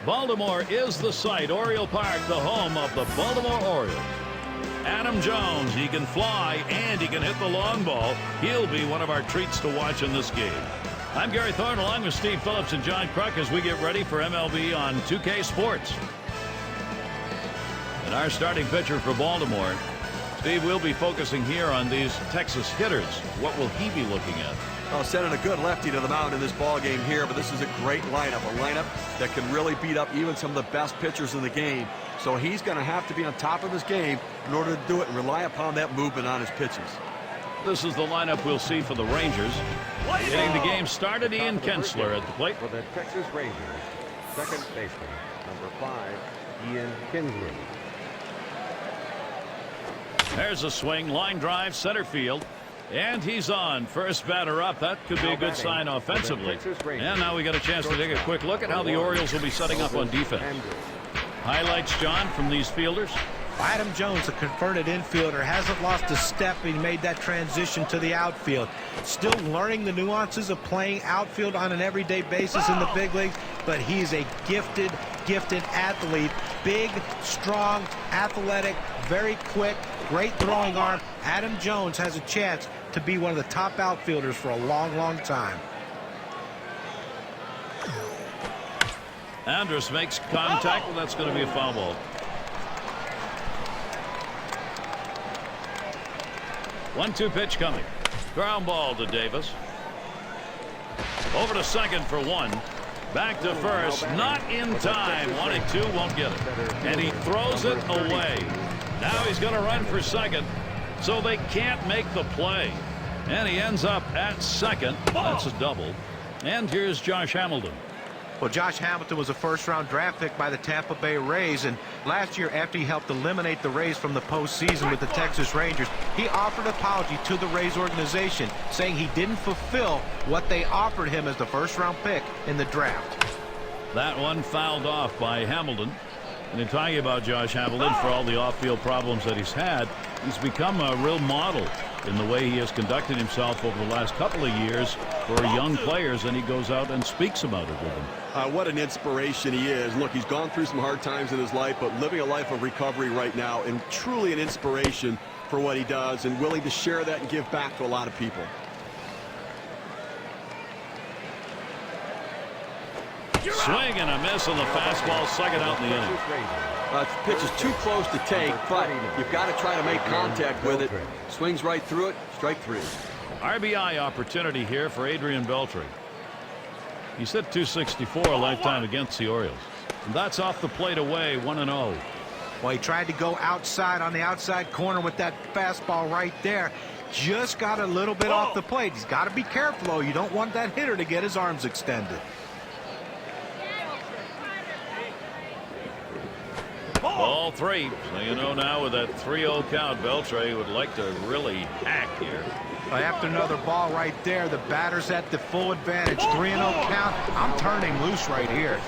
Baltimore is the site. Oriole Park, the home of the Baltimore Orioles. Adam Jones, he can fly and he can hit the long ball. He'll be one of our treats to watch in this game. I'm Gary Thorne along with Steve Phillips and John Kruk as we get ready for MLB on 2K Sports. And our starting pitcher for Baltimore, Steve, will be focusing here on these Texas hitters. What will he be looking at? Well, sending a good lefty to the mound in this ball game here, but this is a great lineup, a lineup that can really beat up even some of the best pitchers in the game. So he's going to have to be on top of his game in order to do it and rely upon that movement on his pitches. This is the lineup we'll see for the Rangers. Getting the game started, Ian Kinsler at the plate. For the Texas Rangers, second baseman, number 5, Ian Kinsler. There's a swing, line drive, center field. And he's on. First batter up. That could be a good sign offensively. And now we got a chance to take a quick look at how the Orioles will be setting up on defense. Highlights, John, from these fielders. Adam Jones, a converted infielder, hasn't lost a step. He made that transition to the outfield. Still learning the nuances of playing outfield on an everyday basis in the big leagues, but he's a gifted athlete. Big, strong, athletic, very quick, great throwing arm. Adam Jones has a chance to be one of the top outfielders for a long, long time. Andrus makes contact. Well, that's going to be a foul ball. 1-2 pitch coming. Ground ball to Davis. Over to second for one. Back to first. Not in time. 1-2, won't get it. And he throws it away. Now he's going to run for second. So they can't make the play. And he ends up at second. That's a double. And here's Josh Hamilton. Well, Josh Hamilton was a first-round draft pick by the Tampa Bay Rays, and last year after he helped eliminate the Rays from the postseason with the Texas Rangers, he offered an apology to the Rays organization, saying he didn't fulfill what they offered him as the first-round pick in the draft. That one fouled off by Hamilton. And in talking about Josh Hamilton, for all the off-field problems that he's had, he's become a real model in the way he has conducted himself over the last couple of years for young players, and he goes out and speaks about it with them. What an inspiration he is. Look, he's gone through some hard times in his life, but living a life of recovery right now, and truly an inspiration for what he does, and willing to share that and give back to a lot of people. Swing and a miss on the fastball, second out in the inning. The pitch is too close to take, but you've got to try to make contact with it. Swings right through it, strike 3. RBI opportunity here for Adrian Beltre. He's hit .264 a lifetime against the Orioles. And that's off the plate away, 1-0. Well, he tried to go outside on the outside corner with that fastball right there. Just got a little bit off the plate. He's got to be careful, though. You don't want that hitter to get his arms extended. Ball 3. So you know now with that 3-0 count, Beltre would like to really hack here. After another ball right there, the batter's at the full advantage. 3-0 count. I'm turning loose right here.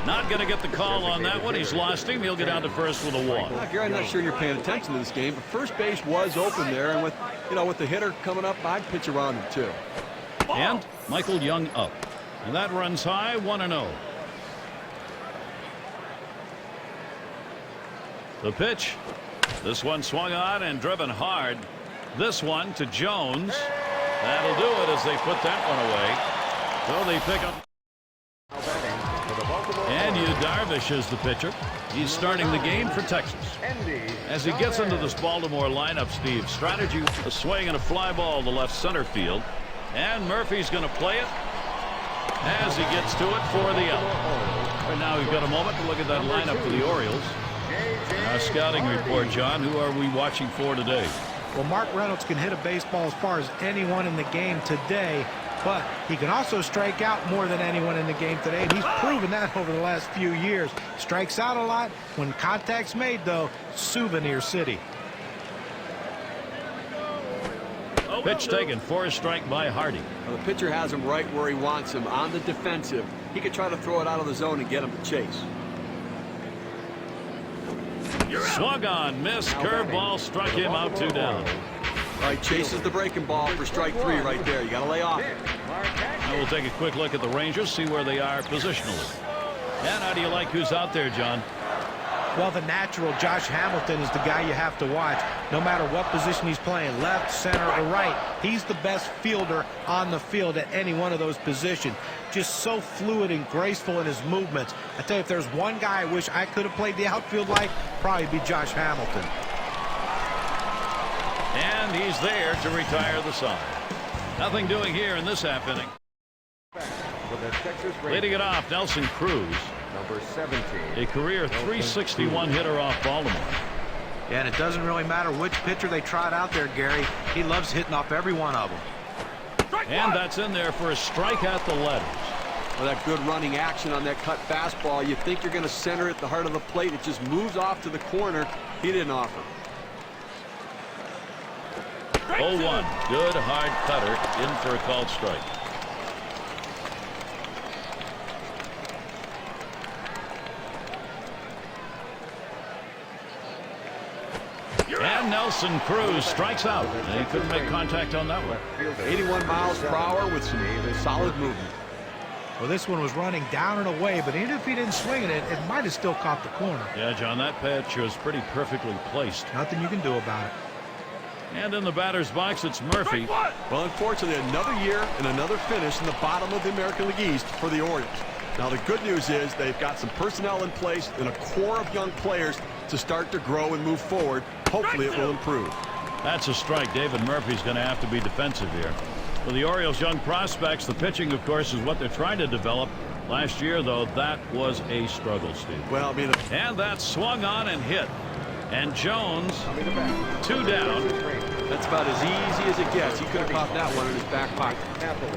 Not going to get the call on that one. He's lost him. He'll get down to first with a walk. Gary, I'm not sure you're paying attention to this game, but first base was open there, and with the hitter coming up, I'd pitch around him too. And Michael Young up. And that runs high, 1-0. The pitch. This one swung on and driven hard. This one to Jones. That'll do it as they put that one away. So they pick up. And Darvish is the pitcher. He's starting the game for Texas. As he gets into this Baltimore lineup, Steve, strategy, a swing and a fly ball to left center field. And Murphy's going to play it as he gets to it for the out. Right now we've got a moment to look at that lineup for the Orioles. Our scouting report, John. Who are we watching for today? Well, Mark Reynolds can hit a baseball as far as anyone in the game today, but he can also strike out more than anyone in the game today, and he's proven that over the last few years. Strikes out a lot. When contact's made, though, Souvenir City. Pitch taken for a strike by Hardy. Well, the pitcher has him right where he wants him, on the defensive. He could try to throw it out of the zone and get him to chase. Swung on, missed, curveball, struck him out, 2 down. All right, chases the breaking ball for strike 3 right there. You got to lay off. Now we'll take a quick look at the Rangers, see where they are positionally. And how do you like who's out there, John? Well, the natural Josh Hamilton is the guy you have to watch. No matter what position he's playing, left, center, or right, he's the best fielder on the field at any one of those positions. Just so fluid and graceful in his movements. I tell you, if there's one guy I wish I could have played the outfield like, probably be Josh Hamilton. And he's there to retire the side. Nothing doing here in this half inning. Leading it off, Nelson Cruz. Number 17. A career 361 hitter off Baltimore. Yeah, and it doesn't really matter which pitcher they trot out there, Gary. He loves hitting off every one of them. And that's in there for a strike at the letters. Well, that good running action on that cut fastball. You think you're going to center it at the heart of the plate. It just moves off to the corner. He didn't offer. 0-1. Good hard cutter in for a called strike. And Nelson Cruz strikes out. And he couldn't make contact on that one. 81 miles per hour with some solid movement. Well, this one was running down and away, but even if he didn't swing it, it might have still caught the corner. Yeah, John, that pitch was pretty perfectly placed. Nothing you can do about it. And in the batter's box, it's Murphy. Well, unfortunately, another year and another finish in the bottom of the American League East for the Orioles. Now, the good news is they've got some personnel in place and a core of young players to start to grow and move forward. Hopefully, it will improve. That's a strike. David Murphy's going to have to be defensive here. For the Orioles' young prospects, the pitching, of course, is what they're trying to develop. Last year, though, that was a struggle, Steve. Well, I mean, and that swung on and hit. And Jones, 2 down. That's about as easy as it gets. He could have caught that one in his back pocket.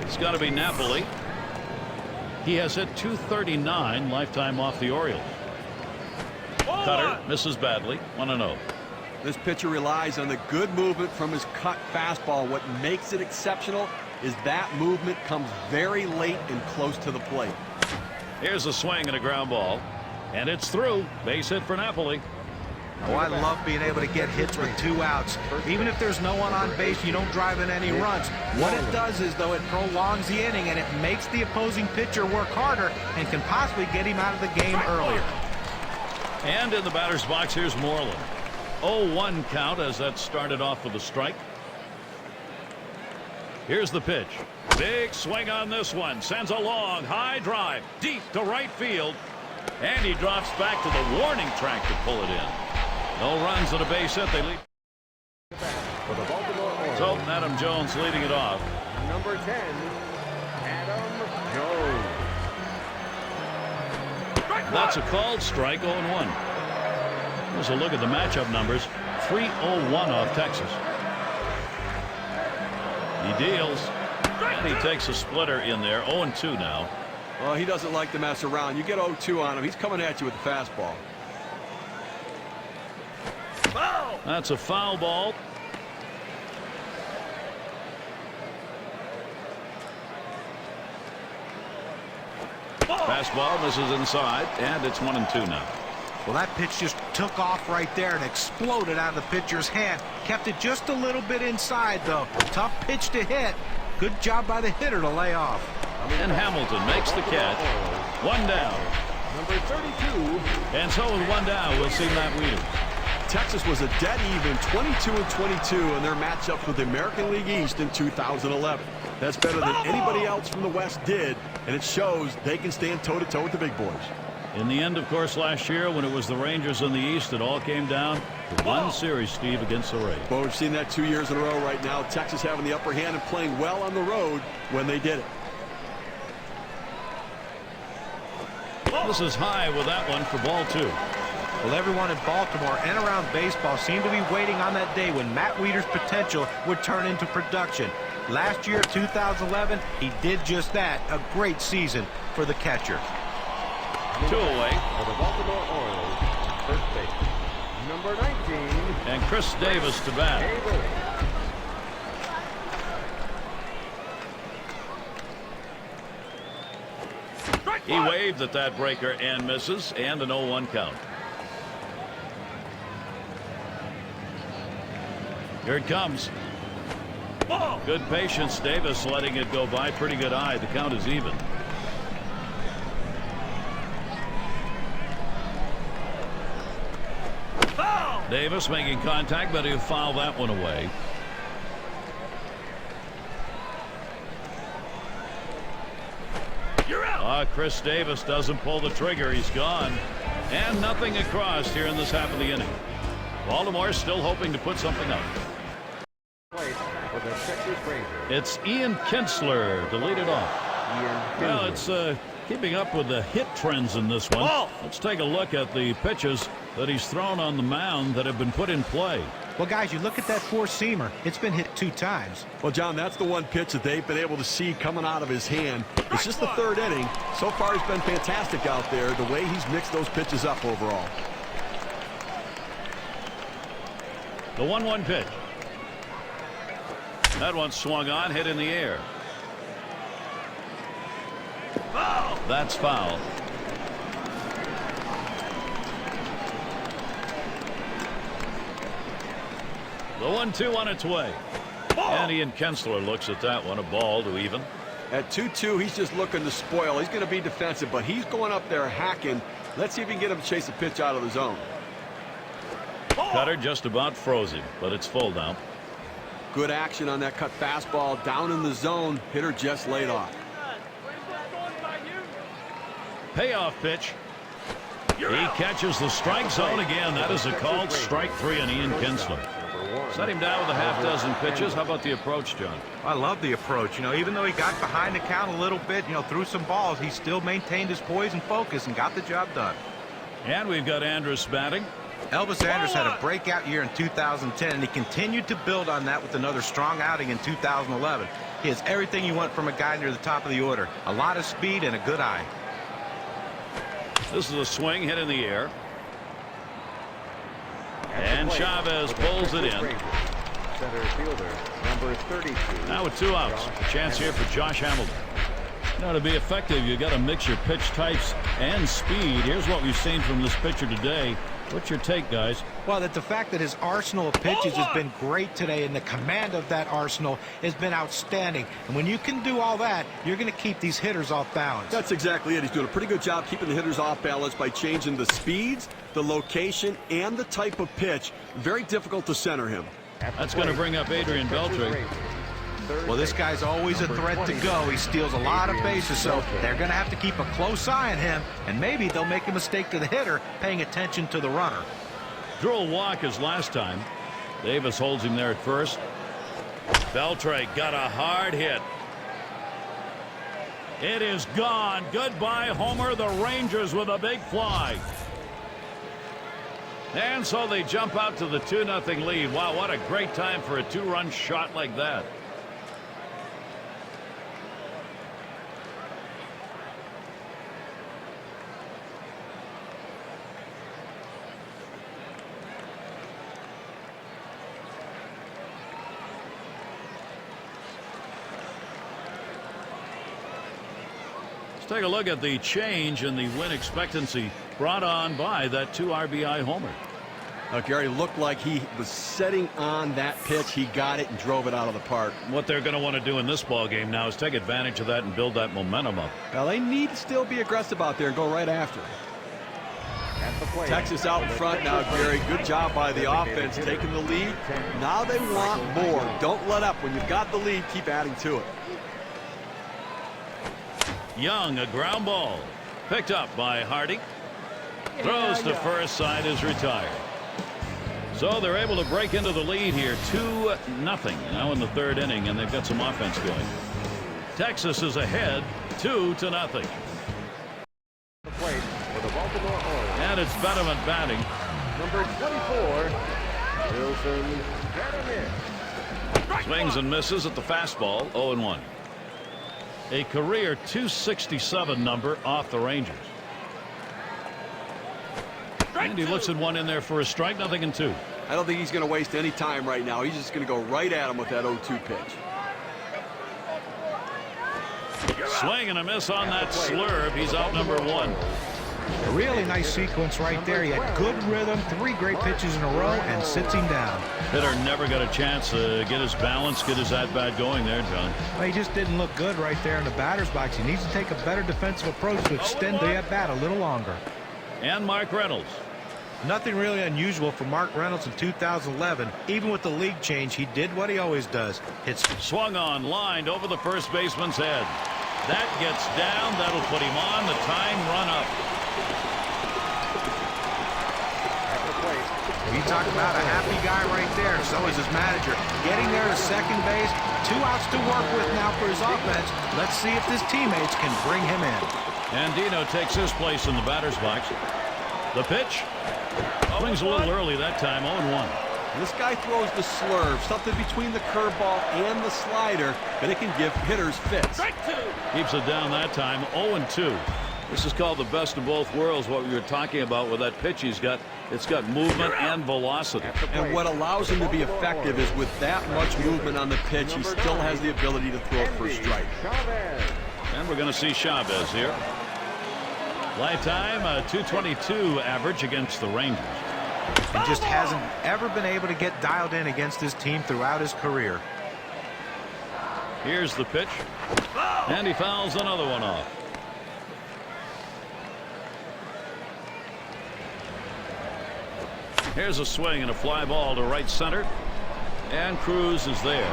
It's got to be Napoli. He has hit .239 lifetime off the Orioles. Cutter misses badly. 1-0. This pitcher relies on the good movement from his cut fastball. What makes it exceptional is that movement comes very late and close to the plate. Here's a swing and a ground ball. And it's through. Base hit for Napoli. Oh, I love being able to get hits with 2 outs. Even if there's no one on base, you don't drive in any runs. What it does is, though, it prolongs the inning, and it makes the opposing pitcher work harder and can possibly get him out of the game earlier. And in the batter's box, here's Moreland. 0-1 count as that started off with a strike. Here's the pitch. Big swing on this one. Sends a long, high drive deep to right field. And he drops back to the warning track to pull it in. No runs at a base hit. They lead. For the Baltimore Orioles. So Adam Jones leading it off. Number 10, Adam Jones. That's a called strike. 0-1. Here's a look at the matchup numbers. 3-0-1 off Texas. He deals. And he takes a splitter in there. 0-2 now. Well, he doesn't like to mess around. You get 0-2 on him, he's coming at you with the fastball. That's a foul ball. Fastball misses inside, and it's 1-2 now. Well, that pitch just took off right there and exploded out of the pitcher's hand. Kept it just a little bit inside, though. Tough pitch to hit. Good job by the hitter to lay off. And Hamilton makes the catch. 1 down. Number 32. And so with 1 down, we'll see Matt Wieters. Texas was a dead even 22-22 in their matchups with the American League East in 2011. That's better than anybody else from the West did, and it shows they can stand toe-to-toe with the big boys. In the end, of course, last year when it was the Rangers in the East, it all came down to one series, Steve, against the Rays. Well, we've seen that 2 years in a row right now. Texas having the upper hand and playing well on the road when they did it. This is high with that one for ball 2. Well, everyone in Baltimore and around baseball seemed to be waiting on that day when Matt Wieters' potential would turn into production. Last year, 2011, he did just that. A great season for the catcher. 2 away. For the Baltimore Orioles, first base. Number 19. And Chris Davis to bat. He waved at that breaker and misses, and an 0-1 count. Here it comes. Good patience. Davis letting it go by. Pretty good eye. The count is even. Davis making contact, but he'll foul that one away. Chris Davis doesn't pull the trigger. He's gone. And nothing across here in this half of the inning. Baltimore still hoping to put something up. It's Ian Kinsler to lead it off. Well, it's keeping up with the hit trends in this one. Let's take a look at the pitches that he's thrown on the mound that have been put in play. Well, guys, you look at that four-seamer. It's been hit 2 times. Well, John, that's the one pitch that they've been able to see coming out of his hand. It's just the 3rd inning. So far, he's been fantastic out there, the way he's mixed those pitches up overall. The 1-1 pitch. That one swung on, hit in the air. That's foul. The 1-2 on its way. And Ian Kinsler looks at that one, a ball to even. At 2-2, he's just looking to spoil. He's going to be defensive, but he's going up there hacking. Let's see if he can get him to chase a pitch out of the zone. Cutter just about froze him, but it's full now. Good action on that cut fastball down in the zone. Hitter just laid off. Payoff pitch. He catches the strike zone again. That is a called strike 3 on Ian Kinsler. Set him down with a half dozen pitches. How about the approach, John? I love the approach. You know, even though he got behind the count a little bit, you know, threw some balls, he still maintained his poise and focus and got the job done. And we've got Andrus batting. Elvis Andrus had a breakout year in 2010, and he continued to build on that with another strong outing in 2011. He has everything you want from a guy near the top of the order. A lot of speed and a good eye. This is a swing hit in the air. And Chavez pulls it in. Center fielder, number 32. Now with 2 outs. A chance here for Josh Hamilton. Now, to be effective, you got to mix your pitch types and speed. Here's what we've seen from this pitcher today. What's your take, guys? Well, that the fact that his arsenal of pitches has been great today, and the command of that arsenal has been outstanding. And when you can do all that, you're going to keep these hitters off balance. That's exactly it. He's doing a pretty good job keeping the hitters off balance by changing the speeds, the location, and the type of pitch. Very difficult to center him. That's going to bring up Adrian Beltre. Well, this guy's always a threat to go. He steals a lot of bases, so they're going to have to keep a close eye on him, and maybe they'll make a mistake to the hitter paying attention to the runner. Drew a walk as last time. Davis holds him there at first. Beltre got a hard hit. It is gone. Goodbye, Homer. The Rangers with a big fly. And so they jump out to the 2-0 lead. Wow, what a great time for a 2-run shot like that. Take a look at the change in the win expectancy brought on by that 2 RBI homer. Gary, looked like he was setting on that pitch. He got it and drove it out of the park. What they're going to want to do in this ball game now is take advantage of that and build that momentum up. Well, they need to still be aggressive out there and go right after it. Texas out in front now, Gary. Good job by the offense taking the lead. Now they want more. Don't let up. When you've got the lead, keep adding to it. Young, a ground ball. Picked up by Hardy. Throws to first, side is retired. So they're able to break into the lead here. 2-0 now in the 3rd inning, and they've got some offense going. Texas is ahead 2-0. And it's Betterman batting. Number 24, Wilson Betterman. Swings and misses at the fastball. 0-1. A career 267 number off the Rangers. And he looks at one in there for a strike. 0-2. I don't think he's going to waste any time right now. He's just going to go right at him with that 0-2 pitch. Swing and a miss on that slurve. He's out number 1. A really nice sequence right there. He had good rhythm, 3 great pitches in a row, and sits him down. Hitter never got a chance to get his balance, get his at-bat going there, John. Well, he just didn't look good right there in the batter's box. He needs to take a better defensive approach to extend the at-bat a little longer. And Mark Reynolds. Nothing really unusual for Mark Reynolds in 2011. Even with the league change, he did what he always does. Hits. Swung on, lined over the first baseman's head. That gets down. That'll put him on the tying run up. You talk about a happy guy right there. So is his manager. Getting there to second base. 2 outs to work with now for his offense. Let's see if his teammates can bring him in. And Dino takes his place in the batter's box. The pitch. Swings a little early that time, 0-1. This guy throws the slurve, something between the curveball and the slider, but it can give hitters fits. Keeps it down that time, 0-2. This is called the best of both worlds, what we were talking about with that pitch he's got. It's got movement and velocity. And what allows him to be effective is with that much movement on the pitch, he still has the ability to throw for a strike. And we're going to see Chavez here. Lifetime, a .222 average against the Rangers. He just hasn't ever been able to get dialed in against his team throughout his career. Here's the pitch. And he fouls another one off. Here's a swing and a fly ball to right center. And Cruz is there.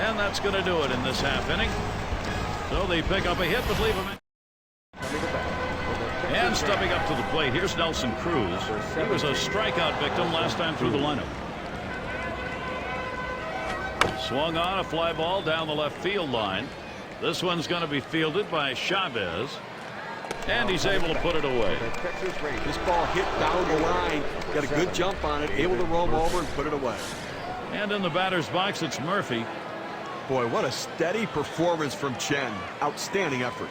And that's going to do it in this half inning. So they pick up a hit but leave him in. And stepping up to the plate, here's Nelson Cruz. He was a strikeout victim last time through the lineup. Swung on a fly ball down the left field line. This one's going to be fielded by Chavez. And he's able to put it away. This ball hit down the line. Got a good jump on it. Able to roam over and put it away. And in the batter's box, it's Murphy. Boy, what a steady performance from Chen. Outstanding effort.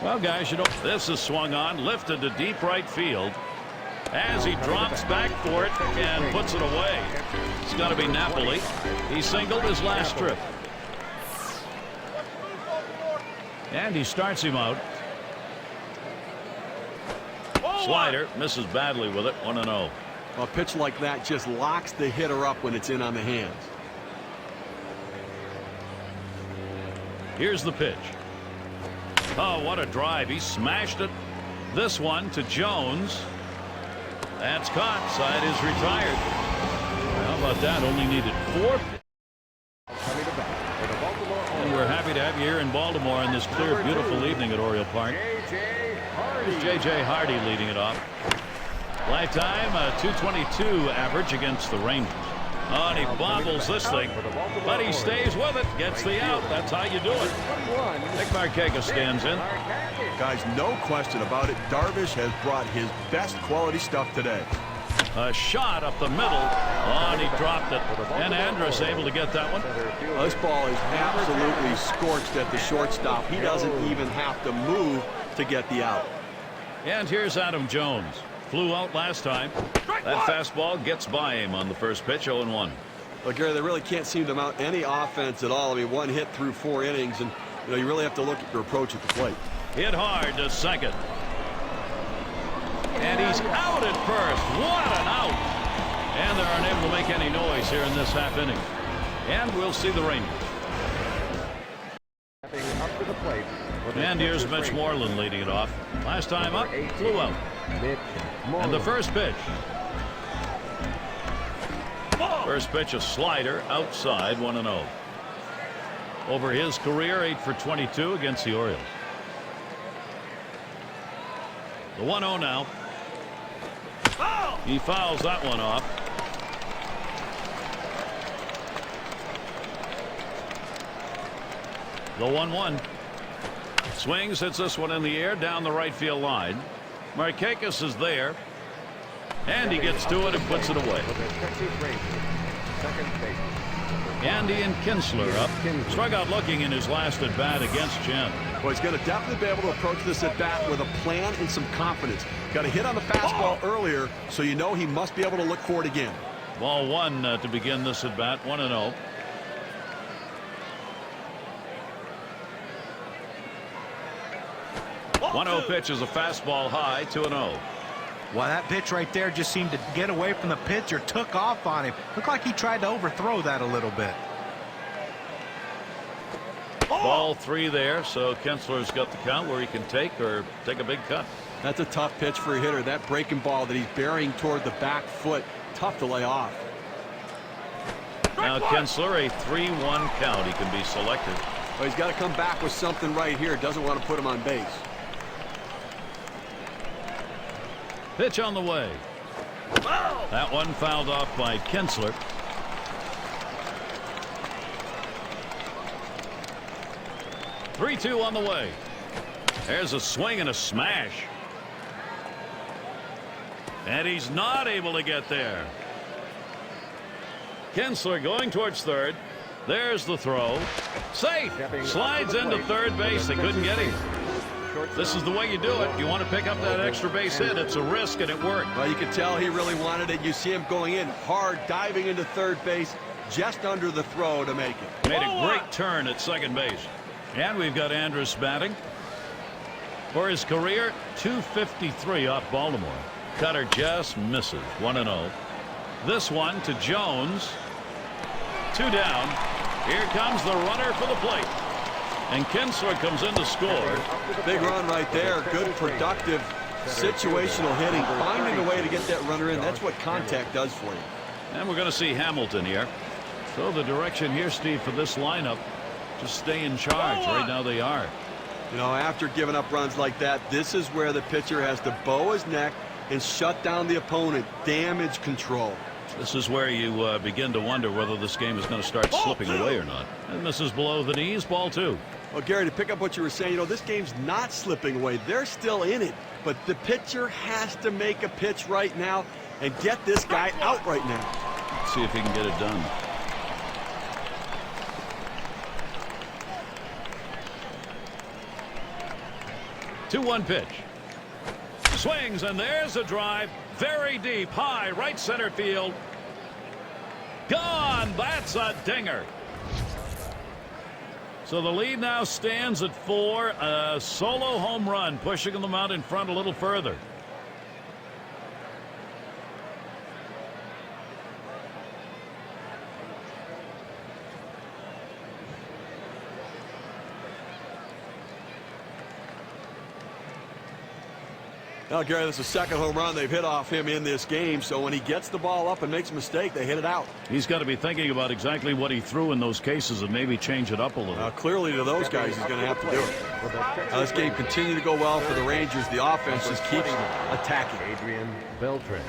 Well, guys, you know, this is swung on, lifted to deep right field. As he drops back for it and puts it away. It's got to be Napoli. He singled his last trip. And he starts him out. Slider misses badly with it, 1-0. A pitch like that just locks the hitter up when it's in on the hands. Here's the pitch. Oh, what a drive. He smashed it. This one to Jones. That's caught. Side is retired. How about that? Only needed 4. And we're happy to have you here in Baltimore on this clear, beautiful evening at Oriole Park. Here's J.J. Hardy leading it off. Lifetime, a .222 average against the Rangers. Oh, and he bobbles this thing, but he stays with it, gets the out. That's how you do it. Nick Markakis stands in. Guys, no question about it. Darvish has brought his best quality stuff today. A shot up the middle. Oh, and he dropped it. And Andrus able to get that one. Well, this ball is absolutely scorched at the shortstop. He doesn't even have to move to get the out. And here's Adam Jones. Flew out last time. That fastball gets by him on the first pitch, 0-1. Well, Gary, they really can't seem to mount any offense at all. I mean, 1 hit through 4 innings, and you really have to look at your approach at the plate. Hit hard to second. And he's out at first. What an out. And they're unable to make any noise here in this half inning. And we'll see the Rangers. Up to the plate. And here's Mitch Moreland leading it off. Last time up, flew out. And the first pitch. First pitch, a slider outside, 1-0. Over his career, 8 for 22 against the Orioles. The 1-0 now. He fouls that one off. The 1-1. Swings, hits this one in the air down the right field line. Markakis is there. And he gets to it and puts it away. Andy and Kinsler up. Struck out looking in his last at bat against Chen. Well, he's going to definitely be able to approach this at bat with a plan and some confidence. Got a hit on the fastball earlier, so you know he must be able to look for it again. Ball 1 to begin this at bat, 1-0. One 1-0 pitch is a fastball high, 2-0. Well, that pitch right there just seemed to get away from the pitcher, took off on him. Looked like he tried to overthrow that a little bit. Ball 3 there, so Kinsler's got the count where he can take a big cut. That's a tough pitch for a hitter. That breaking ball that he's burying toward the back foot, tough to lay off. Now Kinsler, a 3-1 count. He can be selected. Well, he's got to come back with something right here. Doesn't want to put him on base. Pitch on the way. That one fouled off by Kinsler. "3-2 on the way." There's a swing and a smash. And he's not able to get there. Kinsler going towards third. There's the throw. Safe. Slides into third base. They couldn't get him. This is the way you do it. You want to pick up that extra base hit. It's a risk, and it worked. Well, you can tell he really wanted it. You see him going in hard, diving into third base, just under the throw to make it. Made a great turn at second base. And we've got Andrus batting. For his career, .253 off Baltimore. Cutter just misses. 1-0. This one to Jones. 2 down. Here comes the runner for the plate. And Kinsler comes in to score. Big run right there. Good, productive, situational hitting. Finding a way to get that runner in. That's what contact does for you. And we're going to see Hamilton here. So the direction here, Steve, for this lineup, just stay in charge. Right now they are. You know, after giving up runs like that, this is where the pitcher has to bow his neck and shut down the opponent. Damage control. This is where you begin to wonder whether this game is going to start slipping away or not. And this is below the knees. Ball 2. Well, Gary, to pick up what you were saying, you know, this game's not slipping away. They're still in it. But the pitcher has to make a pitch right now and get this guy out right now. Let's see if he can get it done. Two-one pitch. Swings, and there's a drive. Very deep, high, right center field. Gone. That's a dinger. So the lead now stands at 4. A solo home run, pushing them out in front a little further. Now, Gary, this is the second home run they've hit off him in this game. So when he gets the ball up and makes a mistake, they hit it out. He's got to be thinking about exactly what he threw in those cases and maybe change it up a little. Clearly to those guys, he's going to have to do it. This game continued to go well for the Rangers. The offense just keeps attacking. Adrian Beltre.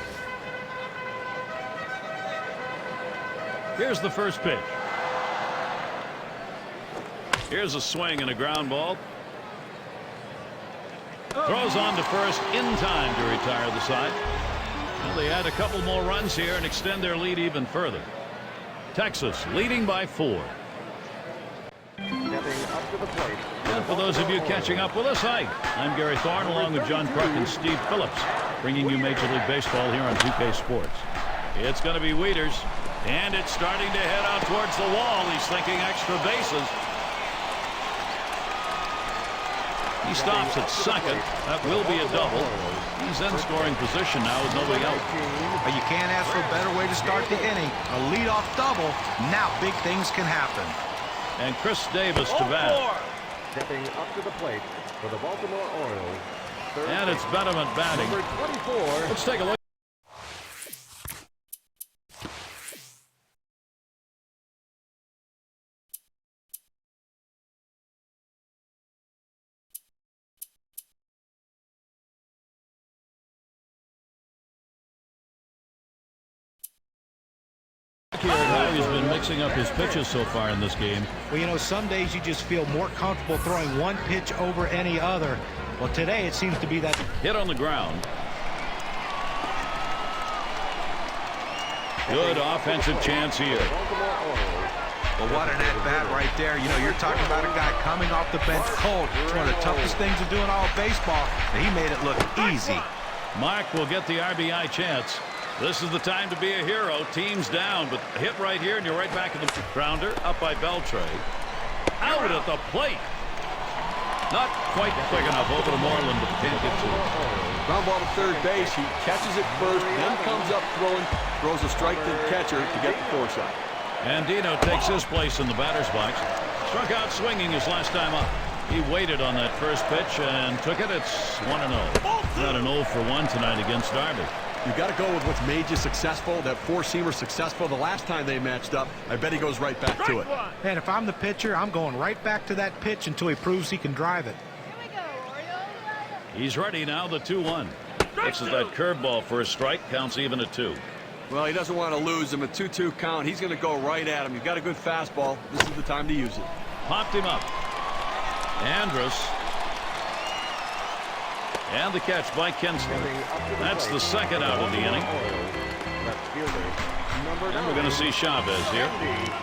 Here's the first pitch. Here's a swing and a ground ball. Throws on to first in time to retire the side. Well, they add a couple more runs here and extend their lead even further. Texas leading by 4. Stepping up to the plate. And for those of you catching up with us, hi, I'm Gary Thorne along with John Kruk and Steve Phillips, bringing you Major League Baseball here on 2K Sports. It's going to be Wieters, and it's starting to head out towards the wall. He's thinking extra bases. He stops at second. That will be a double. He's in scoring position now with nobody out. But you can't ask for a better way to start the inning. A leadoff double. Now big things can happen. And Chris Davis to bat. Stepping up to the plate for the Baltimore Orioles. And it's Betterman batting. Number 24. Let's take a look. How he's been mixing up his pitches so far in this game. Well, you know, some days you just feel more comfortable throwing one pitch over any other. Well, today it seems to be that. Hit on the ground. Good offensive chance here. Well, what an at-bat right there. You know, you're talking about a guy coming off the bench cold. It's one of the toughest things to do in all of baseball, and he made it look easy. Mark will get the RBI chance. This is the time to be a hero. Team's down, but hit right here, and you're right back in the grounder. Up by Beltre. Out at the plate. Not quite quick enough over to Moreland, but can't get to it. Ground ball to third base. He catches it first, then comes up throwing, throws a strike to the catcher to get the foresight. And Dino takes his place in the batter's box. Struck out swinging his last time up. He waited on that first pitch and took it. It's 1-0. Got an 0 for 1 tonight against Darvish. You got to go with what's made you successful. That four-seamer successful the last time they matched up. I bet he goes right back to it. And if I'm the pitcher, I'm going right back to that pitch until he proves he can drive it. Here we go, Orioles. He's ready now, the 2-1. This is that curveball for a strike. Counts even at 2. Well, he doesn't want to lose him. A 2-2 count. He's going to go right at him. You've got a good fastball. This is the time to use it. Popped him up. Andrus. And the catch by Kinsler. That's the second out of the inning. And we're going to see Chavez here.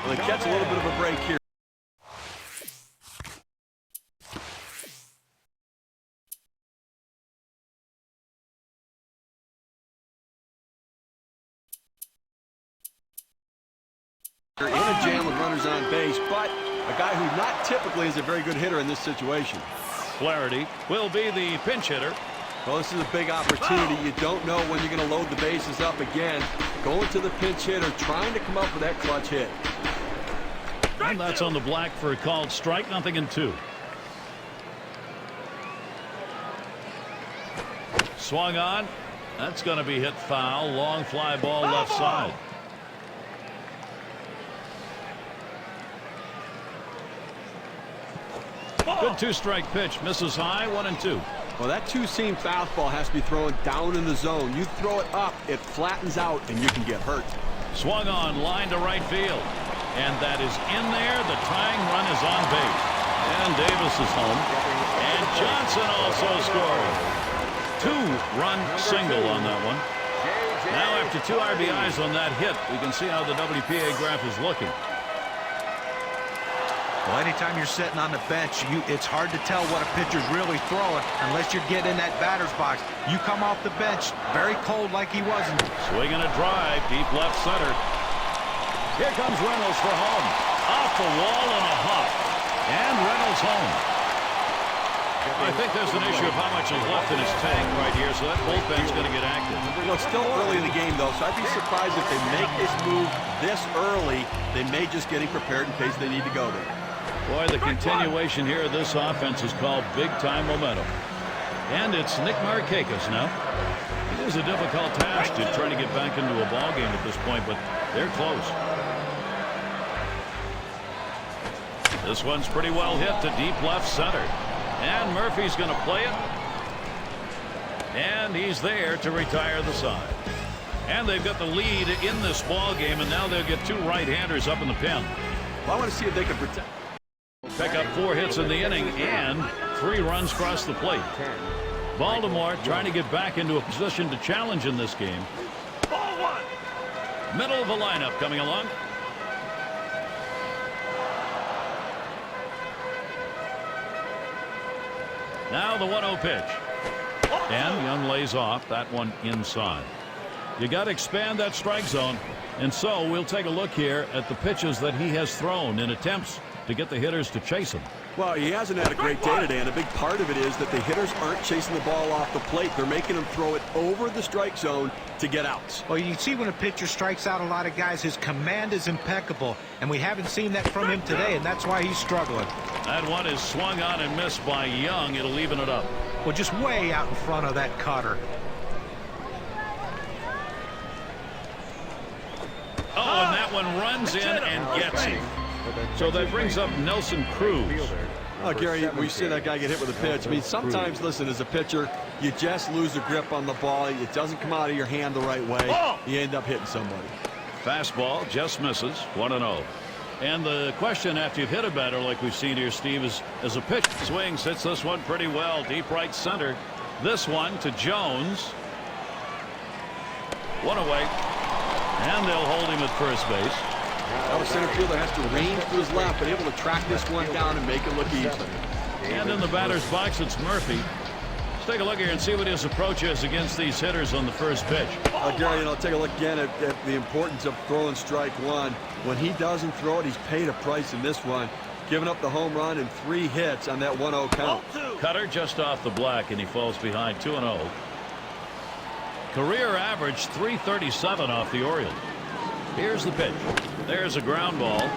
Well, he gets a little bit of a break here. In a jam with runners on base, but a guy who not typically is a very good hitter in this situation. Flaherty will be the pinch hitter. Well, this is a big opportunity. You don't know when you're going to load the bases up again. Going to the pinch hitter, trying to come up with that clutch hit. And that's on the black for a called strike. 0-2. Swung on. That's going to be hit foul. Long fly ball left side. Good 2-strike pitch. Misses high. 1-2. Well, that two-seam fastball has to be thrown down in the zone. You throw it up, it flattens out, and you can get hurt. Swung on, line to right field. And that is in there. The tying run is on base. And Davis is home. And Johnson also scored. 2-run single on that one. Now after 2 RBIs on that hit, we can see how the WPA graph is looking. Well, anytime you're sitting on the bench, it's hard to tell what a pitcher's really throwing unless you get in that batter's box. You come off the bench very cold like he wasn't. Swinging a drive, deep left center. Here comes Reynolds for home. Off the wall and a hop. And Reynolds home. I think there's an issue of how much is left in his tank right here, so that bullpen's going to get active. Well, it's still early in the game, though, so I'd be surprised if they make this move this early. They may just get him prepared in case they need to go there. Boy, the continuation here of this offense is called big-time momentum. And it's Nick Markakis now. It is a difficult task to try to get back into a ball game at this point, but they're close. This one's pretty well hit to deep left center. And Murphy's going to play it. And he's there to retire the side. And they've got the lead in this ball game, and now they'll get 2 right-handers up in the pen. Well, I want to see if they can protect. Pick up 4 hits in the inning and 3 runs across the plate. Baltimore trying to get back into a position to challenge in this game. Middle of the lineup coming along. Now the 1-0 pitch. And Young lays off. That one inside. You got to expand that strike zone. And so we'll take a look here at the pitches that he has thrown in attempts to get the hitters to chase him. Well, he hasn't had a great day today, and a big part of it is that the hitters aren't chasing the ball off the plate. They're making him throw it over the strike zone to get outs. Well, you see when a pitcher strikes out a lot of guys, his command is impeccable, and we haven't seen that from him today, and that's why he's struggling. That one is swung on and missed by Young. It'll even it up. Well, just way out in front of that cutter. Oh, and that one runs in and gets him. So that brings up Nelson Cruz. Oh, Gary, we've seen that guy get hit with a pitch. I mean, sometimes, listen, as a pitcher, you just lose a grip on the ball. It doesn't come out of your hand the right way. You end up hitting somebody. Fastball just misses. 1-0. And the question after you've hit a batter like we've seen here, Steve, is as a pitch swings, hits this one pretty well. Deep right center. This one to Jones. 1 away. And they'll hold him at first base. Now the center fielder has to range to his left, but able to track this one down and make it look easy. And in the batter's box, it's Murphy. Let's take a look here and see what his approach is against these hitters on the first pitch. Gary, take a look again at the importance of throwing strike one. When he doesn't throw it, he's paid a price in this one. Giving up the home run and 3 hits on that 1-0 count. Cutter just off the black, and he falls behind 2-0. Career average 337 off the Orioles. Here's the pitch. There's a ground ball.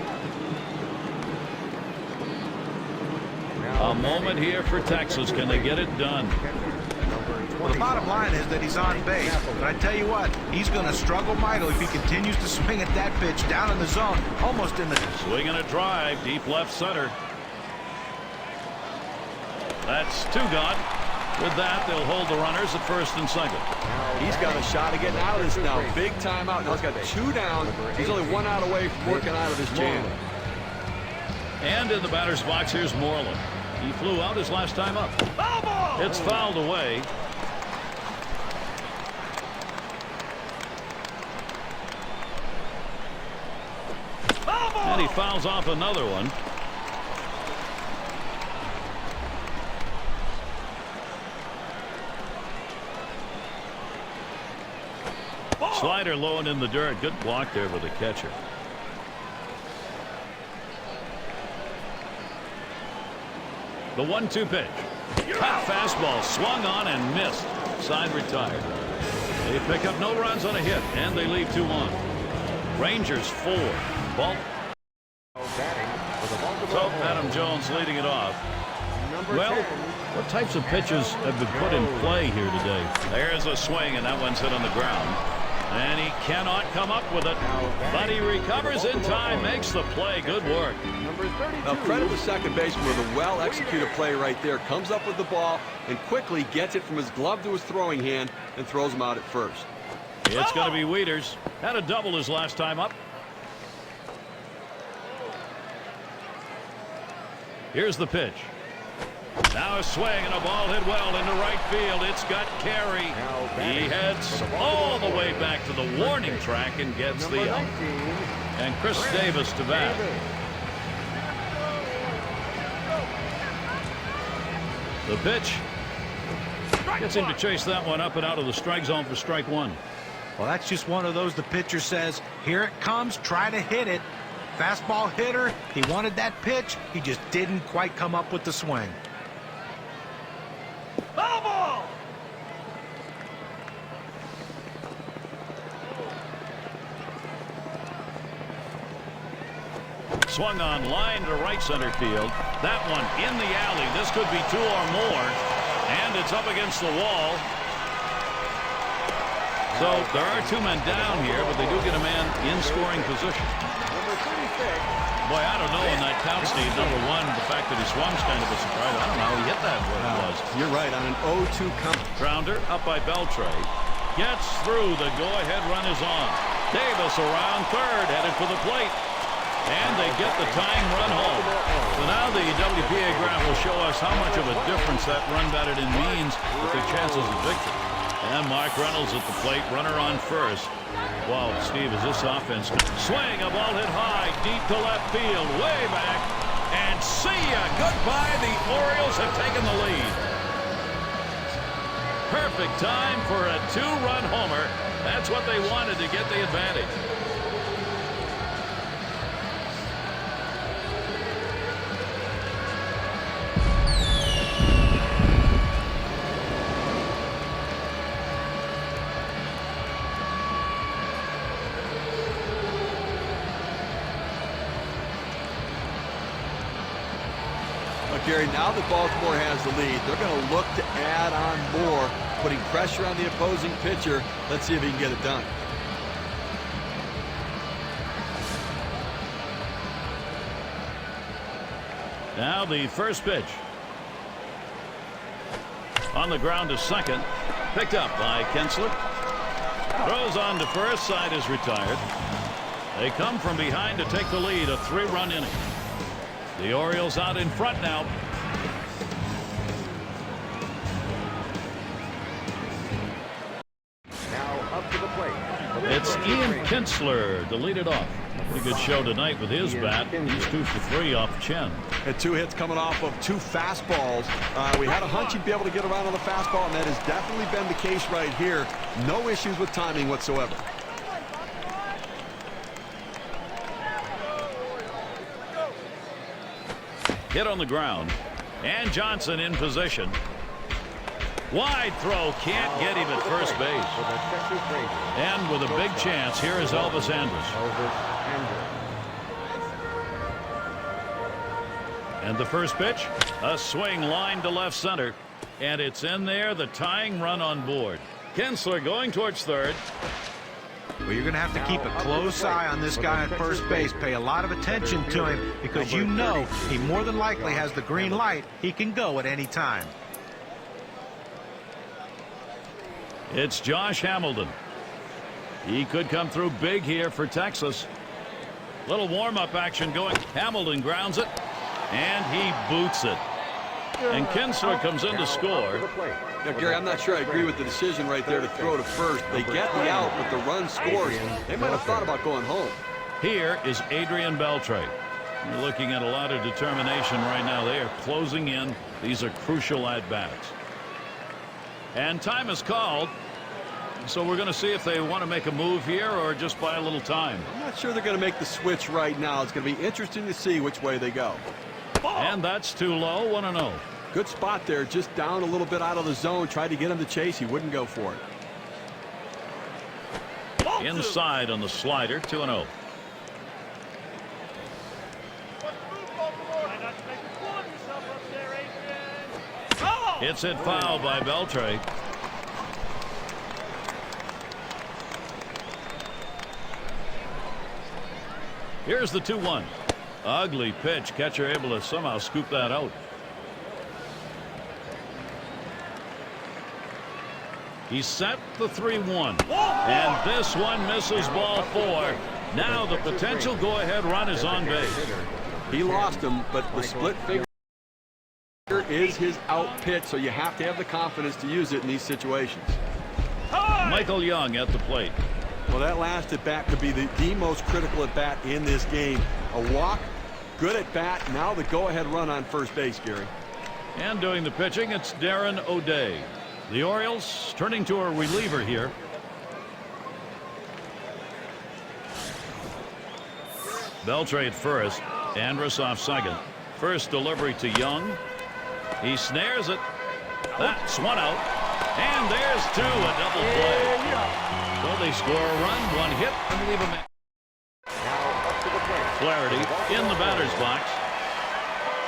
A moment here for Texas. Can they get it done? Well, the bottom line is that he's on base. But I tell you what, he's going to struggle mightily if he continues to swing at that pitch down in the zone, almost in the... Swinging a drive, deep left center. That's two gone. With that, they'll hold the runners at first and second. He's got a shot of getting out of this now. Big time out. Now he's got two down. He's only one out away from working out of this jam. And in the batter's box, here's Moreland. He flew out his last time up. It's fouled away. And he fouls off another one. Slider low and in the dirt. Good block there with the catcher. The 1-2 pitch. Cut fastball swung on and missed. Side retired. They pick up no runs on a hit and they leave 2 on. Rangers 4. Ball. So Adam Jones leading it off. Well, what types of pitches have been put in play here today? There's a swing and that one's hit on the ground. And he cannot come up with it. But he recovers in time, makes the play. Good work. Now credit the second baseman with a well-executed play right there. Comes up with the ball and quickly gets it from his glove to his throwing hand and throws him out at first. It's going to be Wieters. Had a double his last time up. Here's the pitch. Now a swing and a ball hit well into right field. It's got carry. He heads all the way back to the warning track and gets the out. And Chris Davis to bat. The pitch gets him to chase that one up and out of the strike zone for strike one. Well, that's just one of those the pitcher says, here it comes, try to hit it. Fastball hitter, he wanted that pitch, he just didn't quite come up with the swing. Ball! Swung on line to right center field. That one in the alley. This could be 2 or more. And it's up against the wall. So there are 2 men down here, but they do get a man in scoring position. Boy, I don't know in that count, Steve. Number 1, the fact that he swung's kind of a surprise. I don't know how he hit that where it was. You're right, on an 0-2 count. Grounder up by Beltre. Gets through. The go-ahead run is on. Davis around third, headed for the plate. And they get the tying run home. So now the WPA graph will show us how much of a difference that run batted in means with their chances of victory. And Mark Reynolds at the plate, runner on first. Wow, Steve, is this offense? Swing, a ball hit high, deep to left field, way back. And see ya, goodbye, the Orioles have taken the lead. Perfect time for a 2-run homer. That's what they wanted to get the advantage. Gary, now that Baltimore has the lead, they're going to look to add on more, putting pressure on the opposing pitcher. Let's see if he can get it done. Now the first pitch. On the ground to second. Picked up by Kinsler. Throws on to first. Side is retired. They come from behind to take the lead. A 3-run inning. The Orioles out in front now. Now up to the plate. It's Ian Kinsler to lead it off. Pretty good show tonight with his bat. He's 2 for 3 off Chen. Had 2 hits coming off of 2 fastballs. We had a hunch he'd be able to get around on the fastball, and that has definitely been the case right here. No issues with timing whatsoever. Hit on the ground. And Johnson in position. Wide throw. Can't get him at first base. And with a big chance, here is Elvis Andrus. And the first pitch, a swing line to left center. And it's in there, the tying run on board. Kinsler going towards third. Well, you're going to have to keep a close eye on this guy at first base. Pay a lot of attention to him because you know he more than likely has the green light. He can go at any time. It's Josh Hamilton. He could come through big here for Texas. Little warm-up action going. Hamilton grounds it, and he boots it. And Kinsler comes in to score. Now, Gary, I'm not sure I agree with the decision right there to throw to first. They get the out, but the run scores. They might have thought about going home. Here is Adrian Beltre. You're looking at a lot of determination right now. They are closing in. These are crucial at-bats. And time is called. So we're going to see if they want to make a move here or just buy a little time. I'm not sure they're going to make the switch right now. It's going to be interesting to see which way they go. And that's too low. 1-0. Good spot there. Just down a little bit out of the zone. Tried to get him to chase. He wouldn't go for it. Inside on the slider. 2-0. It's hit foul by Beltre. Here's the 2-1. Ugly pitch. Catcher able to somehow scoop that out. He set the 3-1. And this one misses ball 4. Now the potential go-ahead run is on base. He lost him, but the split figure is his out pitch, so you have to have the confidence to use it in these situations. Michael Young at the plate. Well, that last at bat could be the most critical at bat in this game. A walk, good at bat. Now the go-ahead run on first base, Gary. And doing the pitching, it's Darren O'Day. The Orioles turning to a reliever here. Beltre at first. Andrus off second. First delivery to Young. He snares it. That's one out. And there's two. A double play. Well, they score a run, one hit, and leave him in. Flaherty in the batter's box.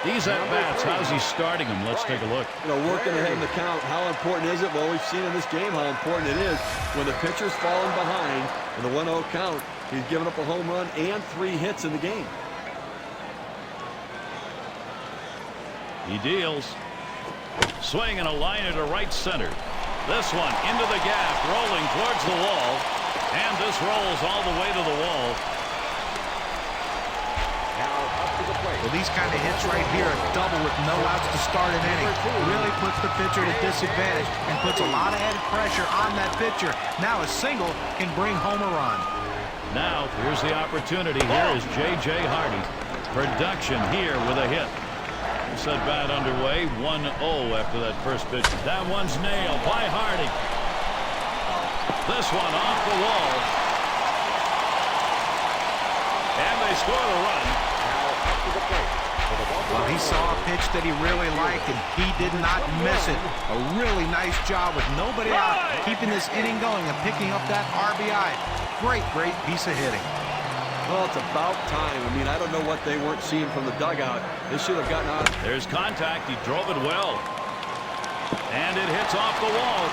These at-bats, how's he starting them? Let's take a look. You know, working ahead in the count, how important is it? Well, we've seen in this game how important it is. When the pitcher's falling behind in the 1-0 count, he's given up a home run and 3 hits in the game. He deals. Swing and a liner to right center. This one into the gap, rolling towards the wall. And this rolls all the way to the wall. Well, these kind of hits right here, a double with no outs to start an inning, really puts the pitcher at a disadvantage and puts a lot of added pressure on that pitcher. Now a single can bring home a run. Now here's the opportunity. Here is J.J. Hardy. Production here with a hit. This at bat underway. 1-0 after that first pitch. That one's nailed by Hardy. This one off the wall. And they score the run. Well, he saw a pitch that he really liked, and he did not miss it. A really nice job with nobody out, keeping this inning going and picking up that RBI. Great, great piece of hitting. Well, it's about time. I mean, I don't know what they weren't seeing from the dugout. They should have gotten out. There's contact. He drove it well. And it hits off the wall.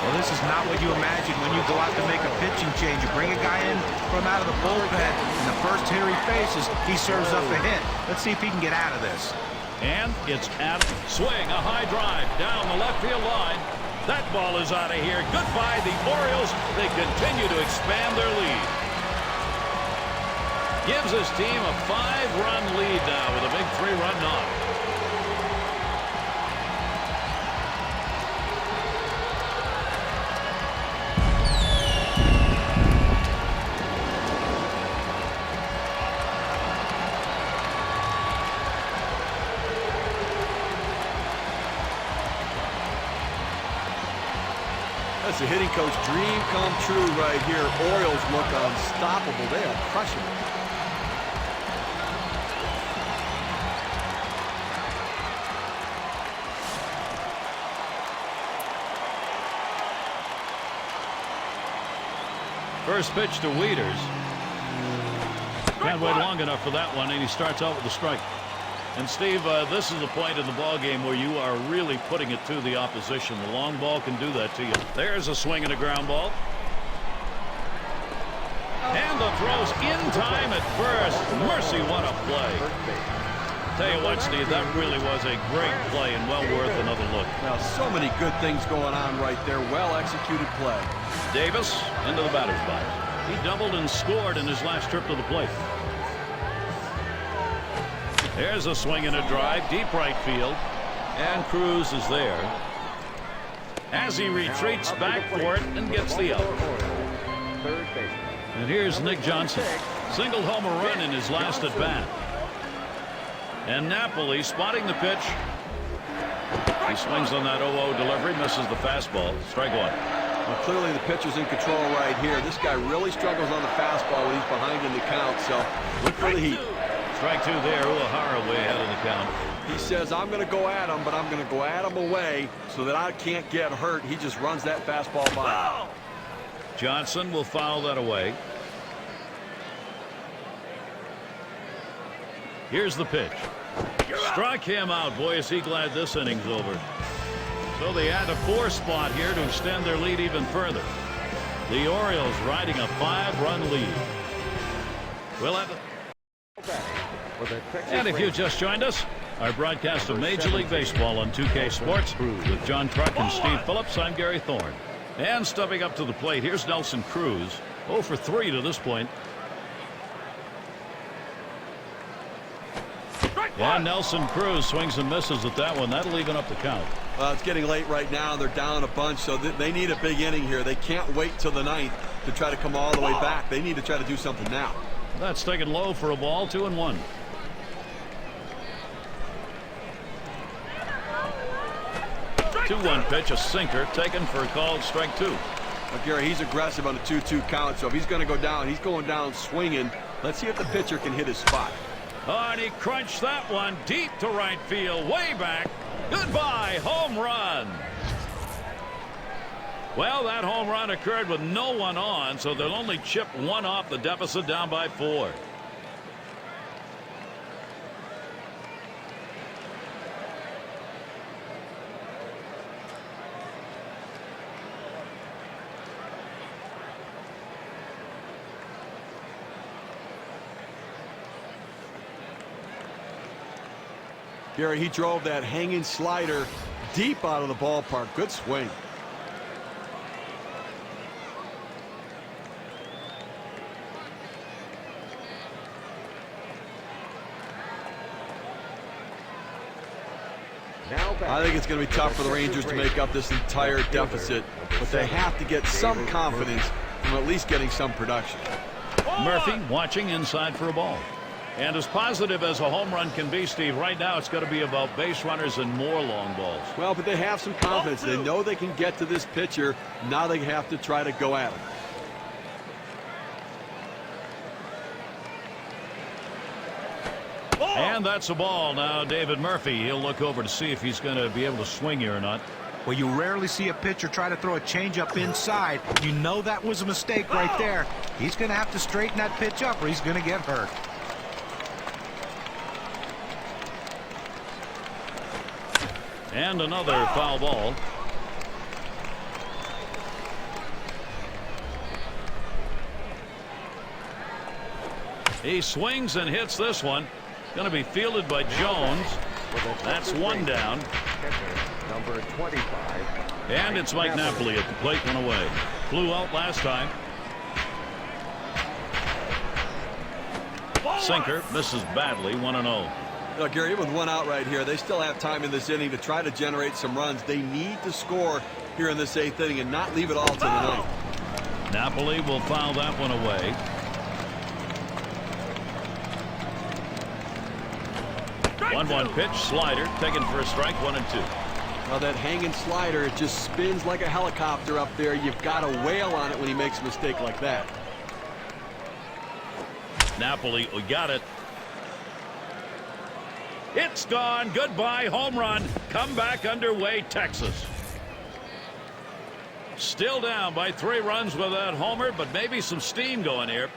Well, this is not what you imagine when you go out to make a pitching change. You bring a guy in from out of the bullpen, and the first hitter he faces, he serves up a hit. Let's see if he can get out of this. And it's Adam. Swing, a high drive down the left field line. That ball is out of here. Goodbye, the Orioles. They continue to expand their lead. Gives his team a 5-run lead now with a big 3-run knock. That's a hitting coach dream come true right here. Orioles look unstoppable. They are crushing it. First pitch to Wieters. Can't wait long enough for that one, and he starts out with a strike. And Steve, this is a point in the ball game where you are really putting it to the opposition. The long ball can do that to you. There's a swing and a ground ball. And the throw's in time at first. Mercy, what a play. Tell you what, Steve, that really was a great play and well worth another look. Now, so many good things going on right there. Well-executed play. Davis into the batter's box. He doubled and scored in his last trip to the plate. There's a swing and a drive, deep right field. And Cruz is there. As he retreats back for it and gets the out. And here's Nick Johnson. Single home run in his last at bat. And Napoli spotting the pitch. He swings on that 0-0 delivery, misses the fastball. Strike one. Well, clearly the pitcher's in control right here. This guy really struggles on the fastball when he's behind in the count, so look for the heat. Strike two there. Uehara way ahead of the count. He says, I'm going to go at him, but I'm going to go at him away so that I can't get hurt. He just runs that fastball by. Johnson will foul that away. Here's the pitch. Struck him out. Boy, is he glad this inning's over. So they add a 4 spot here to extend their lead even further. The Orioles riding a 5-run lead. We'll have it. And if you just joined us, our broadcast of Major League Baseball on 2K Sports with John Truck and Steve Phillips. I'm Gary Thorne. And stepping up to the plate, here's Nelson Cruz. 0 for 3 to this point. And Nelson Cruz swings and misses at that one. That'll even up the count. Well, it's getting late right now. They're down a bunch, so they need a big inning here. They can't wait till the 9th to try to come all the way back. They need to try to do something now. That's taken low for a ball. 2-1. The 2-1 pitch, a sinker, taken for a called strike 2. Well, Gary, he's aggressive on a 2-2 count, so if he's going to go down, he's going down swinging. Let's see if the pitcher can hit his spot. Oh, and he crunched that one deep to right field, way back. Goodbye, home run. Well, that home run occurred with no one on, so they'll only chip one off the deficit, down by 4. Gary, he drove that hanging slider deep out of the ballpark. Good swing. I think it's going to be tough for the Rangers to make up this entire deficit, but they have to get some confidence from at least getting some production. Murphy watching inside for a ball. And as positive as a home run can be, Steve, right now it's going to be about base runners and more long balls. Well, but they have some confidence. They know they can get to this pitcher. Now they have to try to go at him. And that's a ball. Now David Murphy, he'll look over to see if he's going to be able to swing here or not. Well, you rarely see a pitcher try to throw a changeup inside. You know that was a mistake right there. He's going to have to straighten that pitch up or he's going to get hurt. And another foul ball. He swings and hits this one. Going to be fielded by Jones. That's one down. Number 25. And it's Mike Napoli at the plate, one away. Flew out last time. Sinker misses badly, 1-0. Gary, with one out right here, they still have time in this inning to try to generate some runs. They need to score here in this 8th inning and not leave it all to the 9th. Napoli will foul that one away. One pitch, slider, taken for a strike, 1-2. Well, that hanging slider, it just spins like a helicopter up there. You've got to wail on it when he makes a mistake like that. Napoli, we got it. It's gone. Goodbye, home run. Comeback underway, Texas. Still down by 3 runs with that homer, but maybe some steam going here.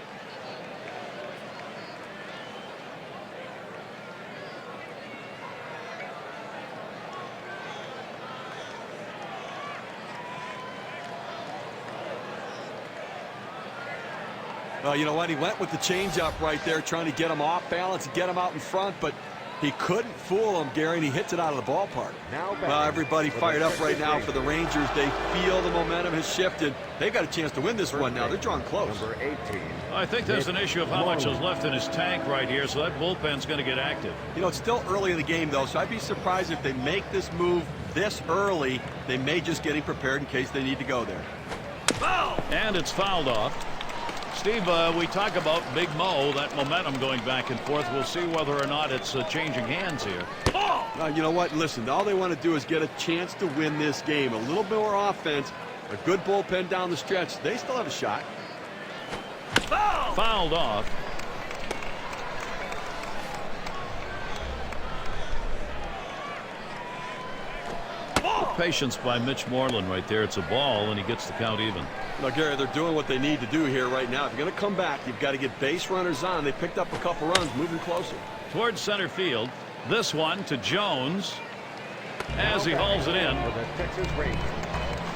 Well, you know what? He went with the changeup right there, trying to get him off balance and get him out in front, but he couldn't fool him, Gary, and he hits it out of the ballpark. Well, everybody fired up right now for the Rangers. They feel the momentum has shifted. They got a chance to win this one now. They're drawing close. Number 18. I think there's an issue of how much is left in his tank right here, so that bullpen's going to get active. You know, it's still early in the game, though, so I'd be surprised if they make this move this early. They may just get him prepared in case they need to go there. And it's fouled off. Steve, we talk about Big Mo, that momentum going back and forth. We'll see whether or not it's changing hands here. You know what? Listen, all they want to do is get a chance to win this game. A little bit more offense, a good bullpen down the stretch. They still have a shot. Fouled off. Patience by Mitch Moreland right there. It's a ball, and he gets the count even. Now, Gary, they're doing what they need to do here right now. If you're going to come back, you've got to get base runners on. They picked up a couple runs, moving closer. Towards center field. This one to Jones as he hauls it in. For the Texas Rangers,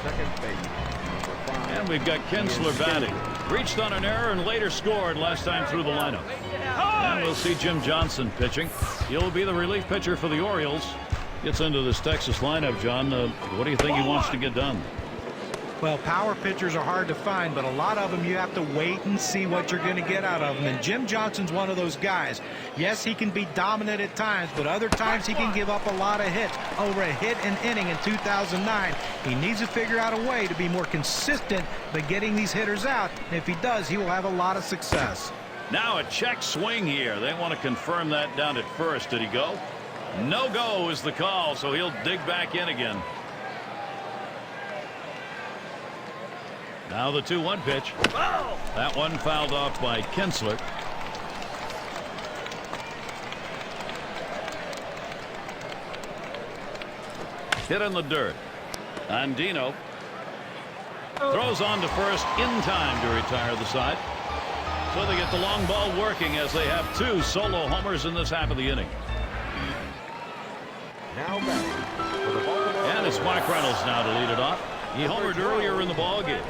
second base, number 5. And we've got Kinsler batting. Reached on an error and later scored last time through the lineup. And we'll see Jim Johnson pitching. He'll be the relief pitcher for the Orioles. Gets into this Texas lineup, John. What do you think he wants to get done? Well, power pitchers are hard to find, but a lot of them you have to wait and see what you're going to get out of them. And Jim Johnson's one of those guys. Yes, he can be dominant at times, but other times he can give up a lot of hits. Over a hit an inning in 2009. He needs to figure out a way to be more consistent by getting these hitters out. And if he does, he will have a lot of success. Now a check swing here. They want to confirm that down at first. Did he go? No go is the call, so he'll dig back in again. Now the 2-1 pitch. That one fouled off by Kinsler. Hit in the dirt. Andino throws on to first in time to retire the side. So they get the long ball working as they have 2 solo homers in this half of the inning. Now batting for the Baltimore. And it's Mark Reynolds now to lead it off. He homered earlier in the ball game.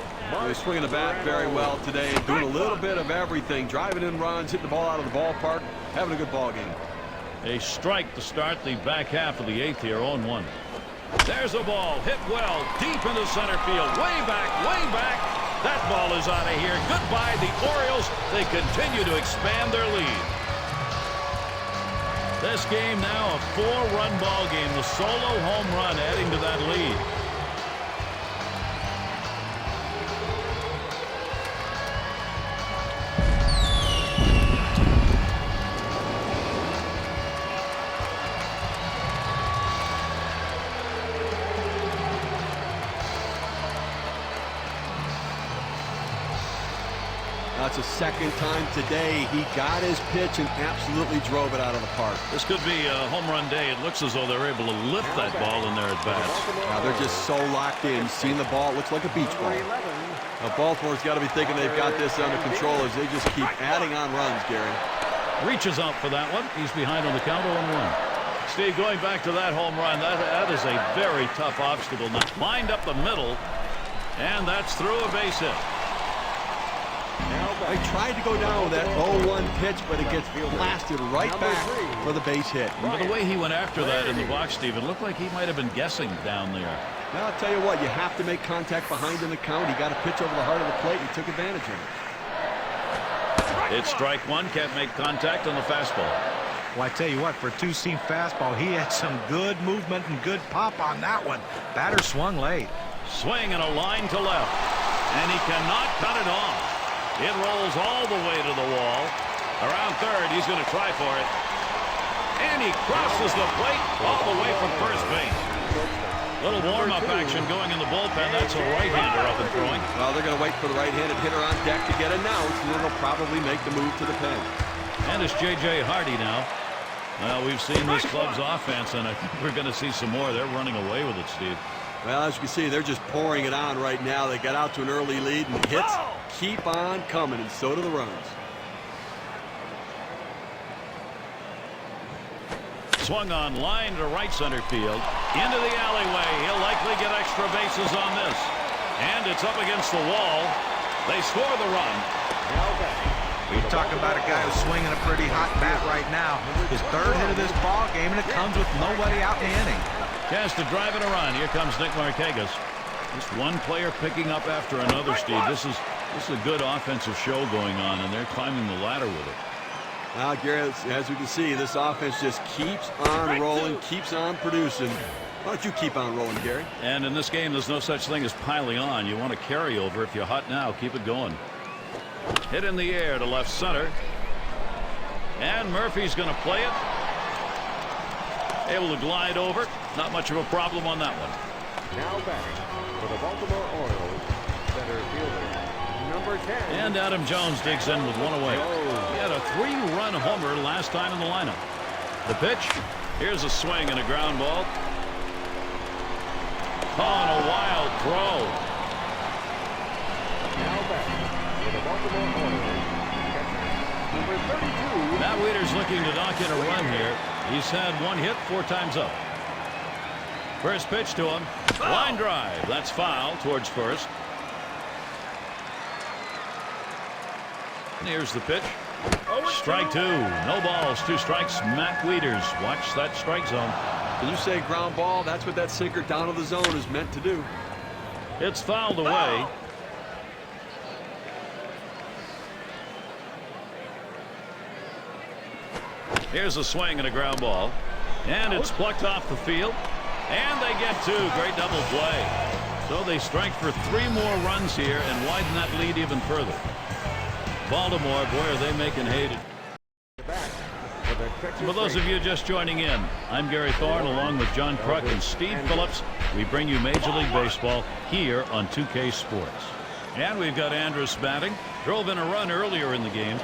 He's swinging the bat very well today, doing a little bit of everything, driving in runs, hitting the ball out of the ballpark, having a good ball game. A strike to start the back half of the 8th here, 0-1. There's a ball hit well deep into center field, way back, way back. That ball is out of here. Goodbye, the Orioles. They continue to expand their lead. This game now a 4-run ball game. The solo home run adding to that lead. That's the second time today he got his pitch and absolutely drove it out of the park. This could be a home run day. It looks as though they're able to lift that ball in their at-bats. Now they're just so locked in. Seeing the ball, it looks like a beach ball. Now Baltimore's got to be thinking they've got this under control as they just keep adding on runs, Gary. Reaches out for that one. He's behind on the count, 0-1. Steve, going back to that home run, that is a very tough obstacle. Now lined up the middle, and that's through a base hit. They tried to go down with that 0-1 pitch, but it gets blasted right back for the base hit. But the way he went after that in the box, Steve, it looked like he might have been guessing down there. Now, I'll tell you what, you have to make contact behind in the count. He got a pitch over the heart of the plate, and he took advantage of it. It's strike one, can't make contact on the fastball. Well, I tell you what, for a two-seam fastball, he had some good movement and good pop on that one. Batter swung late. Swing and a line to left, and he cannot cut it off. It rolls all the way to the wall. Around third, he's going to try for it. And he crosses the plate all the way from first base. Little warm-up action going in the bullpen. That's a right-hander up and throwing. Well, they're going to wait for the right-handed hitter on deck to get announced, and then they'll probably make the move to the pen. And it's J.J. Hardy now. Well, we've seen this club's offense, and I think we're going to see some more. They're running away with it, Steve. Well, as you can see, they're just pouring it on right now. They got out to an early lead, and the hits keep on coming, and so do the runs. Swung on line to right center field. Into the alleyway. He'll likely get extra bases on this. And it's up against the wall. They score the run. You talk about a guy who's swinging a pretty hot bat right now. His third hit of this ball game, and it comes with nobody out in the inning. Chance to drive it around. Here comes Nick Markakis. Just one player picking up after another, Steve. This is a good offensive show going on, and they're climbing the ladder with it. Now, Garrett, as we can see, this offense just keeps on rolling, keeps on producing. Why don't you keep on rolling, Gary? And in this game, there's no such thing as piling on. You want to carry over. If you're hot now, keep it going. Hit in the air to left center. And Murphy's going to play it. Able to glide over. Not much of a problem on that one. Now batting for the Baltimore Orioles, center fielder, number 10. And Adam Jones digs in with one away. He had a 3-run homer last time in the lineup. The pitch. Here's a swing and a ground ball. Oh, and a wild throw. Now batting for the Baltimore Orioles, number 32. Matt Wieters looking to knock in a run here. He's had one hit 4 times up. First pitch to him. Line drive. That's foul towards first. And here's the pitch. Strike 2. No balls, 2 strikes. Matt Wieters. Watch that strike zone. When you say ground ball, that's what that sinker down to the zone is meant to do. It's fouled away. Here's a swing and a ground ball. And it's plucked off the field. And they get 2. Great double play. So they strike for 3 more runs here and widen that lead even further. Baltimore, boy, are they making hay. For those of you just joining in, I'm Gary Thorne along with John Kruk and Steve Phillips. We bring you Major League Baseball here on 2K Sports. And we've got Andrus batting. Drove in a run earlier in the game.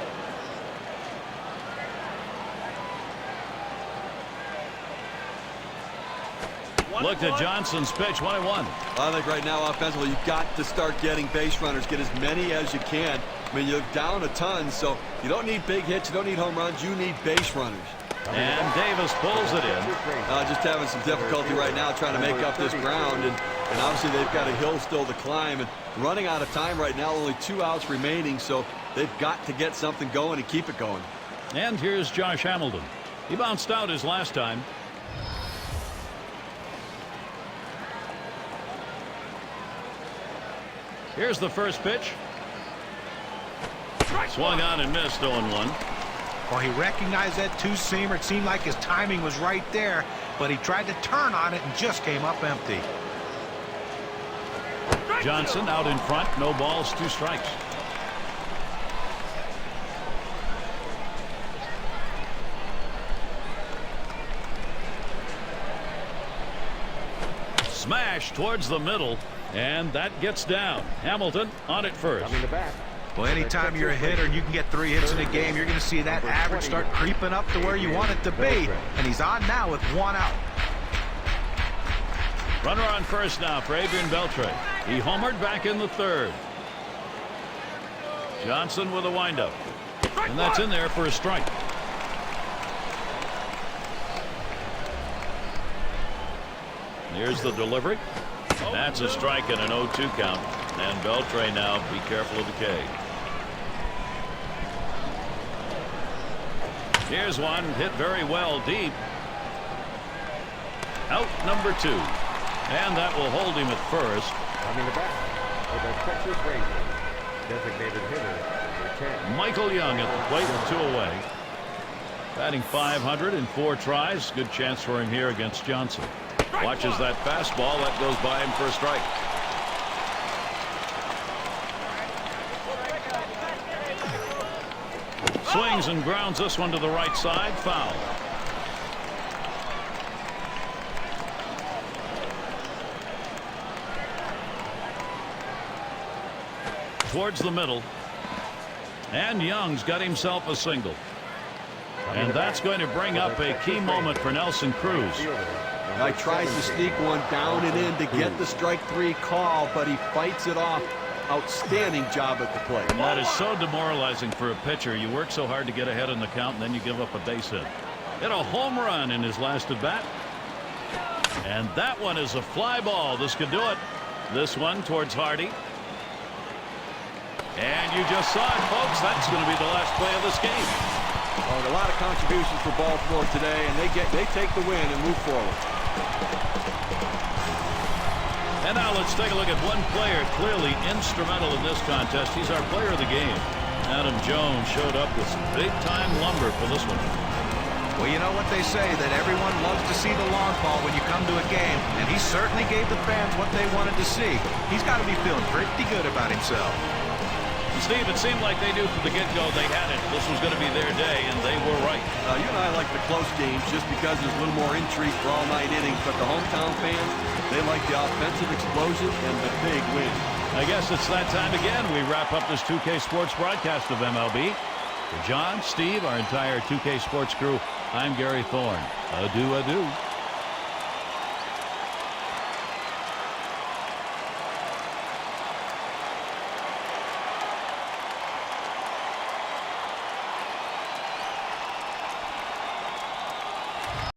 Looked at Johnson's pitch, 1-1. I think right now offensively you've got to start getting base runners, get as many as you can. I mean, you're down a ton, so you don't need big hits, you don't need home runs, you need base runners. And Davis pulls it in. Just having some difficulty right now trying to make up this ground, and obviously they've got a hill still to climb, and running out of time right now, only 2 outs remaining, so they've got to get something going and keep it going. And here's Josh Hamilton. He bounced out his last time. Here's the first pitch. Swung on and missed, 0-1. Well, he recognized that 2-seamer. It seemed like his timing was right there, but he tried to turn on it and just came up empty. Johnson out in front. No balls, 2 strikes. Smash towards the middle, and that gets down. Hamilton on it first. Coming to bat. Well, anytime you're a hitter and you can get 3 hits in a game, you're going to see that average start creeping up to where you want it to be. And he's on now with 1 out. Runner on first now for Adrian Beltre. He homered back in the 3rd. Johnson with a windup. And that's in there for a strike. Here's the delivery. That's a strike and an 0-2 count. And Beltre now, be careful of the K. Here's one hit very well deep. Out number 2. And that will hold him at first. Coming to bat for the Texas Rangers, designated hitter number 10. Michael Young at the plate with 2 away. Batting .500 in 4 tries. Good chance for him here against Johnson. Watches that fastball. That goes by him for a strike. Swings and grounds this one to the right side. Foul. Towards the middle. And Young's got himself a single. And that's going to bring up a key moment for Nelson Cruz. He tries to sneak one down and in to get the strike 3 call, but he fights it off. Outstanding job at the plate. And that is so demoralizing for a pitcher. You work so hard to get ahead in the count, and then you give up a base hit. Hit a home run in his last at bat. And that one is a fly ball. This could do it. This one towards Hardy. And you just saw it, folks. That's going to be the last play of this game. A lot of contributions for Baltimore today, and they take the win and move forward. And now let's take a look at one player clearly instrumental in this contest. He's our player of the game. Adam Jones showed up with some big-time lumber for this one. Well, you know what they say, that everyone loves to see the long ball when you come to a game, and he certainly gave the fans what they wanted to see. He's got to be feeling pretty good about himself. And Steve, it seemed like they knew from the get-go they had it. This was going to be their day, and they were right. You and I like the close games just because there's a little more intrigue for all 9 innings, but the hometown fans, they like the offensive explosion and the big win. I guess it's that time again. We wrap up this 2K Sports broadcast of MLB. For John, Steve, our entire 2K Sports crew, I'm Gary Thorne. Adieu, adieu.